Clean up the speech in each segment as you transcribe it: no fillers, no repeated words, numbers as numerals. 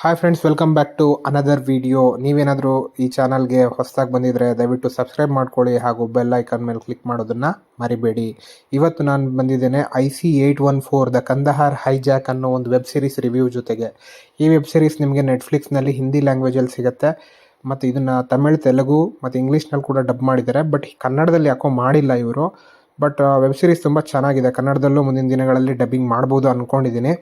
Hi friends, welcome back to another video. ನೀವೇನಾದರೂ ಈ ಚಾನಲ್ಗೆ ಹೊಸದಾಗಿ ಬಂದಿದ್ದರೆ ದಯವಿಟ್ಟು ಸಬ್ಸ್ಕ್ರೈಬ್ ಮಾಡ್ಕೊಳ್ಳಿ ಹಾಗೂ ಬೆಲ್ ಐಕಾನ್ ಮೇಲೆ ಕ್ಲಿಕ್ ಮಾಡೋದನ್ನು ಮರಿಬೇಡಿ. ಇವತ್ತು ನಾನು ಬಂದಿದ್ದೇನೆ IC-814 ದ ಕಂದಹಾರ್ ಹೈಜಾಕ್ ಅನ್ನೋ ಒಂದು ವೆಬ್ ಸೀರೀಸ್ ರಿವ್ಯೂ ಜೊತೆಗೆ. ಈ ವೆಬ್ ಸೀರೀಸ್ ನಿಮಗೆ ನೆಟ್ಫ್ಲಿಕ್ಸ್ನಲ್ಲಿ ಹಿಂದಿ ಲ್ಯಾಂಗ್ವೇಜಲ್ಲಿ ಸಿಗುತ್ತೆ ಮತ್ತು ಇದನ್ನು ತಮಿಳ್, ತೆಲುಗು ಮತ್ತು ಇಂಗ್ಲೀಷ್ನಲ್ಲಿ ಕೂಡ ಡಬ್ ಮಾಡಿದ್ದಾರೆ. ಬಟ್ ಕನ್ನಡದಲ್ಲಿ ಯಾಕೋ ಮಾಡಿಲ್ಲ ಇವರು. ಬಟ್ ವೆಬ್ ಸೀರೀಸ್ ತುಂಬ ಚೆನ್ನಾಗಿದೆ. ಕನ್ನಡದಲ್ಲೂ ಮುಂದಿನ ದಿನಗಳಲ್ಲಿ ಡಬ್ಬಿಂಗ್ ಮಾಡ್ಬೋದು ಅಂದ್ಕೊಂಡಿದ್ದೀನಿ.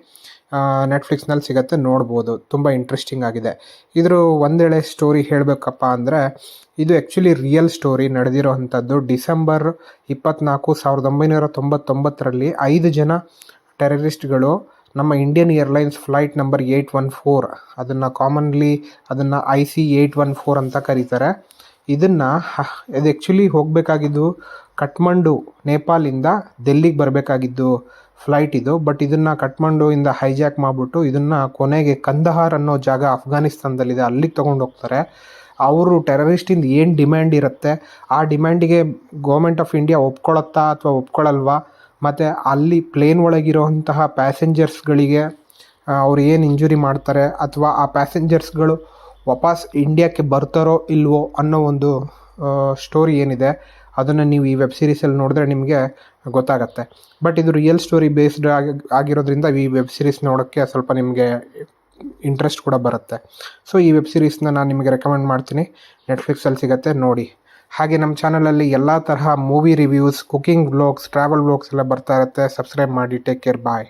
ನೆಟ್ಫ್ಲಿಕ್ಸ್ನಲ್ಲಿ ಸಿಗುತ್ತೆ, ನೋಡ್ಬೋದು. ತುಂಬ ಇಂಟ್ರೆಸ್ಟಿಂಗ್ ಆಗಿದೆ. ಇದ್ರ ಒಂದೇಳೆ ಸ್ಟೋರಿ ಹೇಳಬೇಕಪ್ಪ ಅಂದರೆ, ಇದು ಆ್ಯಕ್ಚುಲಿ ರಿಯಲ್ ಸ್ಟೋರಿ ನಡೆದಿರೋ ಅಂಥದ್ದು. ಡಿಸೆಂಬರ್ 24, 1999ರಲ್ಲಿ 5 ಜನ ಟೆರರಿಸ್ಟ್ಗಳು ನಮ್ಮ ಇಂಡಿಯನ್ ಏರ್ಲೈನ್ಸ್ ಫ್ಲೈಟ್ ನಂಬರ್ 814, ಅದನ್ನು ಕಾಮನ್ಲಿ IC-814 ಅಂತ ಕರೀತಾರೆ. ಇದು ಆ್ಯಕ್ಚುಲಿ ಹೋಗಬೇಕಾಗಿದ್ದು ಕಠ್ಮಂಡು, ನೇಪಾಳಿಂದ ಡೆಲ್ಲಿಗೆ ಬರಬೇಕಾಗಿದ್ದು ಫ್ಲೈಟ್ ಇದು. ಬಟ್ ಇದನ್ನು ಕಠ್ಮಂಡುವಿಂದ ಹೈಜಾಕ್ ಮಾಡಿಬಿಟ್ಟು ಇದನ್ನು ಕೊನೆಗೆ ಕಂದಹಾರ್ ಅನ್ನೋ ಜಾಗ ಅಫ್ಘಾನಿಸ್ತಾನದಲ್ಲಿದೆ, ಅಲ್ಲಿಗೆ ತೊಗೊಂಡು ಹೋಗ್ತಾರೆ. ಅವರು ಟೆರರಿಸ್ಟಿಂದ ಏನು ಡಿಮ್ಯಾಂಡ್ ಇರುತ್ತೆ ಆ ಡಿಮ್ಯಾಂಡಿಗೆ ಗೌರ್ಮೆಂಟ್ ಆಫ್ ಇಂಡಿಯಾ ಒಪ್ಕೊಳ್ಳುತ್ತಾ ಅಥವಾ ಒಪ್ಕೊಳ್ಳಲ್ವಾ, ಮತ್ತು ಅಲ್ಲಿ ಪ್ಲೇನ್ ಒಳಗಿರುವಂತಹ ಪ್ಯಾಸೆಂಜರ್ಸ್ಗಳಿಗೆ ಅವ್ರು ಏನು ಇಂಜುರಿ ಮಾಡ್ತಾರೆ ಅಥವಾ ಆ ಪ್ಯಾಸೆಂಜರ್ಸ್ಗಳು ವಾಪಸ್ ಇಂಡಿಯಾಕ್ಕೆ ಬರ್ತಾರೋ ಇಲ್ವೋ ಅನ್ನೋ ಒಂದು ಸ್ಟೋರಿ ಏನಿದೆ ಅದನ್ನು ನೀವು ಈ ವೆಬ್ ಸೀರೀಸಲ್ಲಿ ನೋಡಿದ್ರೆ ನಿಮಗೆ ಗೊತ್ತಾಗತ್ತೆ. ಬಟ್ ಇದು ರಿಯಲ್ ಸ್ಟೋರಿ ಬೇಸ್ಡ್ ಆಗಿರೋದ್ರಿಂದ ಈ ವೆಬ್ ಸೀರೀಸ್ ನೋಡೋಕ್ಕೆ ಸ್ವಲ್ಪ ನಿಮಗೆ ಇಂಟ್ರೆಸ್ಟ್ ಕೂಡ ಬರುತ್ತೆ. ಸೊ ಈ ವೆಬ್ ಸೀರೀಸ್ನ ನಾನು ನಿಮಗೆ ರೆಕಮೆಂಡ್ ಮಾಡ್ತೀನಿ. ನೆಟ್ಫ್ಲಿಕ್ಸಲ್ಲಿ ಸಿಗುತ್ತೆ, ನೋಡಿ. ಹಾಗೆ ನಮ್ಮ ಚಾನಲಲ್ಲಿ ಎಲ್ಲ ತರಹ movie reviews, cooking vlogs, travel vlogs ಎಲ್ಲ ಬರ್ತಾ ಇರುತ್ತೆ. ಸಬ್ಸ್ಕ್ರೈಬ್ ಮಾಡಿ. ಟೇಕ್ ಕೇರ್, ಬಾಯ್.